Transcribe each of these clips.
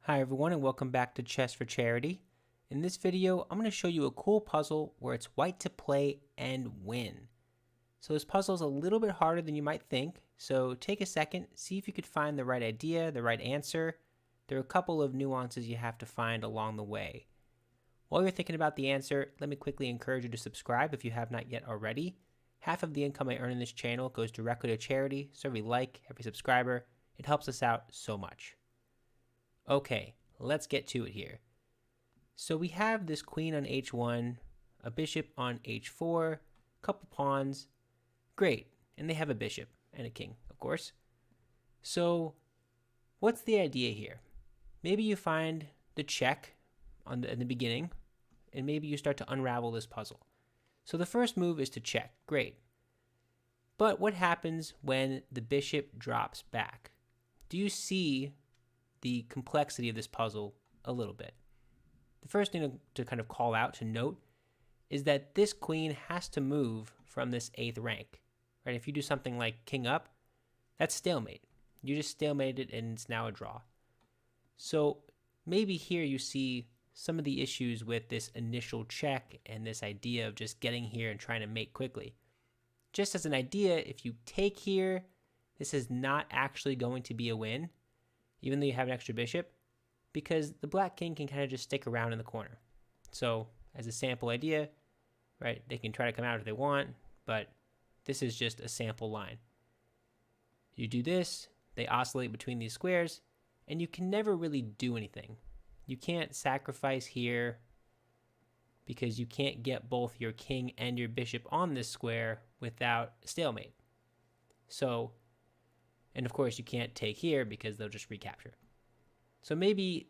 Hi everyone and welcome back to Chess for Charity. In this video, I'm going to show you a cool puzzle where it's white to play and win. So this puzzle is a little bit harder than you might think, so take a second, see if you could find the right idea, the right answer. There are a couple of nuances you have to find along the way. While you're thinking about the answer, let me quickly encourage you to subscribe if you have not yet already. Half of the income I earn in this channel goes directly to charity, so every like, every subscriber, it helps us out so much. Okay, let's get to it here. So we have this queen on h1, a bishop on h4, a couple pawns. Great, and they have a bishop and a king, of course. So what's the idea here? Maybe you find the check in the beginning, and maybe you start to unravel this puzzle. So the first move is to check. Great. But what happens when the bishop drops back? Do you see the complexity of this puzzle a little bit? The first thing to kind of call out, to note, is that this queen has to move from this 8th rank. Right? If you do something like king up, that's stalemate. You just stalemated and it's now a draw. So maybe here you see some of the issues with this initial check and this idea of just getting here and trying to mate quickly. Just as an idea, if you take here, this is not actually going to be a win, even though you have an extra bishop, because the black king can kind of just stick around in the corner. So as a sample idea, right, they can try to come out if they want, but this is just a sample line. You do this, they oscillate between these squares, and you can never really do anything. You can't sacrifice here because you can't get both your king and your bishop on this square without a stalemate. So, and of course you can't take here because they'll just recapture. So maybe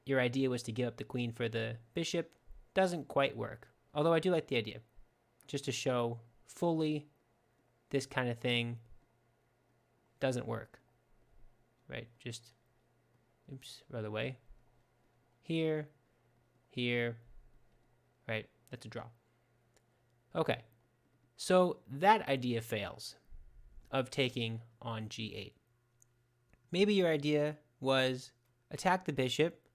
your idea was to give up the queen for the bishop. Doesn't quite work. Although I do like the idea. Just to show fully this kind of thing doesn't work. Right? Just, oops, other way. Here, here, right? That's a draw. Okay. So that idea fails of taking on g8. Maybe your idea was attack the bishop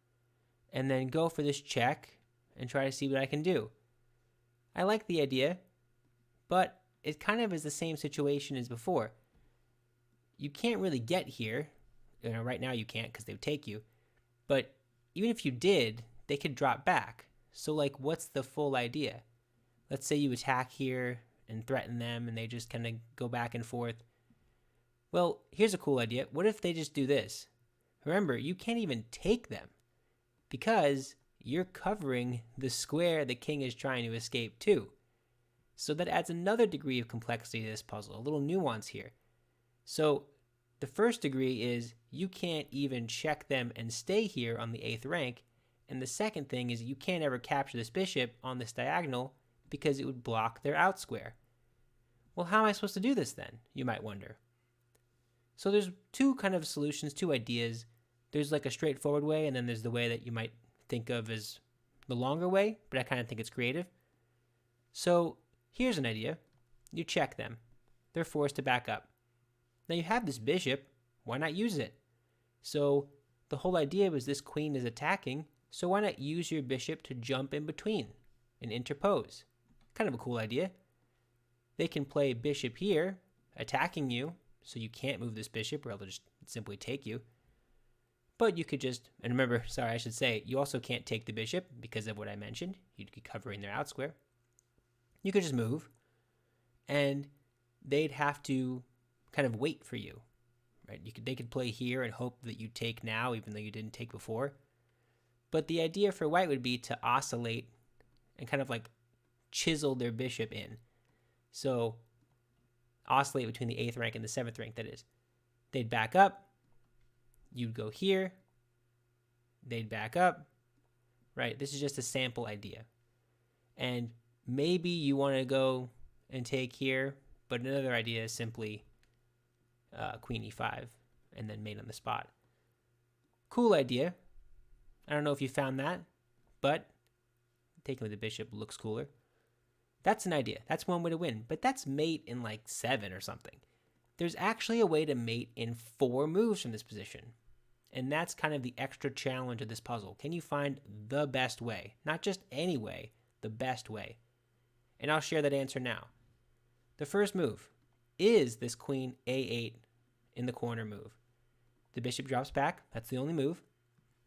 and then go for this check and try to see what I can do. I like the idea, but it kind of is the same situation as before. You can't really get here. You know, right now you can't because they would take you. But even if you did, they could drop back. So like, what's the full idea? Let's say you attack here and threaten them and they just kind of go back and forth. Well, here's a cool idea. What if they just do this? Remember, you can't even take them because you're covering the square the king is trying to escape to. So that adds another degree of complexity to this puzzle, a little nuance here. So the first degree is you can't even check them and stay here on the 8th rank. And the second thing is you can't ever capture this bishop on this diagonal because it would block their out square. Well, how am I supposed to do this then, you might wonder? So there's two kind of solutions, two ideas. There's like a straightforward way, and then there's the way that you might think of as the longer way, but I kind of think it's creative. So here's an idea. You check them. They're forced to back up. Now you have this bishop. Why not use it? So the whole idea was this queen is attacking, so why not use your bishop to jump in between and interpose? Kind of a cool idea. They can play bishop here, attacking you, so you can't move this bishop or they'll just simply take you. But you could just, and remember, sorry, I should say, you also can't take the bishop because of what I mentioned. You'd be covering their out square. You could just move, and they'd have to kind of wait for you, right? They could play here and hope that you take now, even though you didn't take before. But the idea for white would be to oscillate and kind of like chisel their bishop in. So oscillate between the 8th rank and the 7th rank, that is. They'd back up. You'd go here. They'd back up. Right? This is just a sample idea. And maybe you want to go and take here, but another idea is simply queen e5 and then mate on the spot. Cool idea. I don't know if you found that, but taking with the bishop looks cooler. That's an idea. That's one way to win, but that's mate in like 7 or something. There's actually a way to mate in 4 moves from this position. And that's kind of the extra challenge of this puzzle. Can you find the best way? Not just any way, the best way. And I'll share that answer now. The first move is this queen a8 in the corner move. The bishop drops back. That's the only move.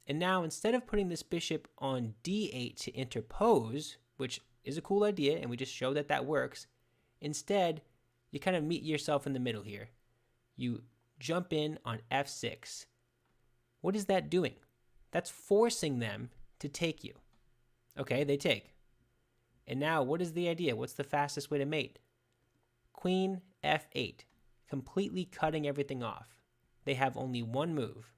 And now instead of putting this bishop on d8 to interpose, which is a cool idea, and we just showed that that works, instead, you kind of meet yourself in the middle here. You jump in on f6. What is that doing? That's forcing them to take you. Okay, they take. And now, what is the idea? What's the fastest way to mate? Queen f8, completely cutting everything off. They have only one move.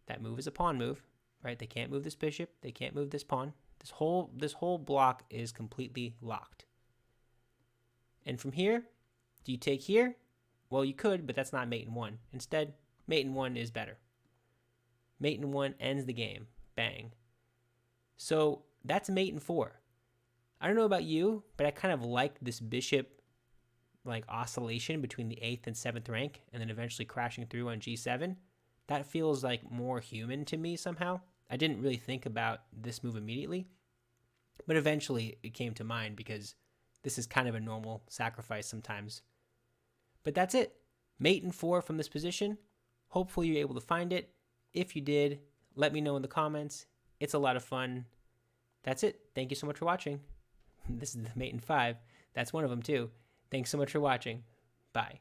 That move is a pawn move, right? They can't move this bishop. They can't move this pawn. This whole block is completely locked. And from here, do you take here? Well, you could, but that's not mate in 1. Instead, mate in 1 is better. Mate in 1 ends the game. Bang. So that's mate in 4. I don't know about you, but I kind of like this bishop oscillation between the 8th and 7th rank and then eventually crashing through on g7. That feels like more human to me somehow. I didn't really think about this move immediately, but eventually it came to mind because this is kind of a normal sacrifice sometimes. But that's it. Mate in 4 from this position. Hopefully you're able to find it. If you did, let me know in the comments. It's a lot of fun. That's it. Thank you so much for watching. This is the mate in 5. That's one of them too. Thanks so much for watching. Bye.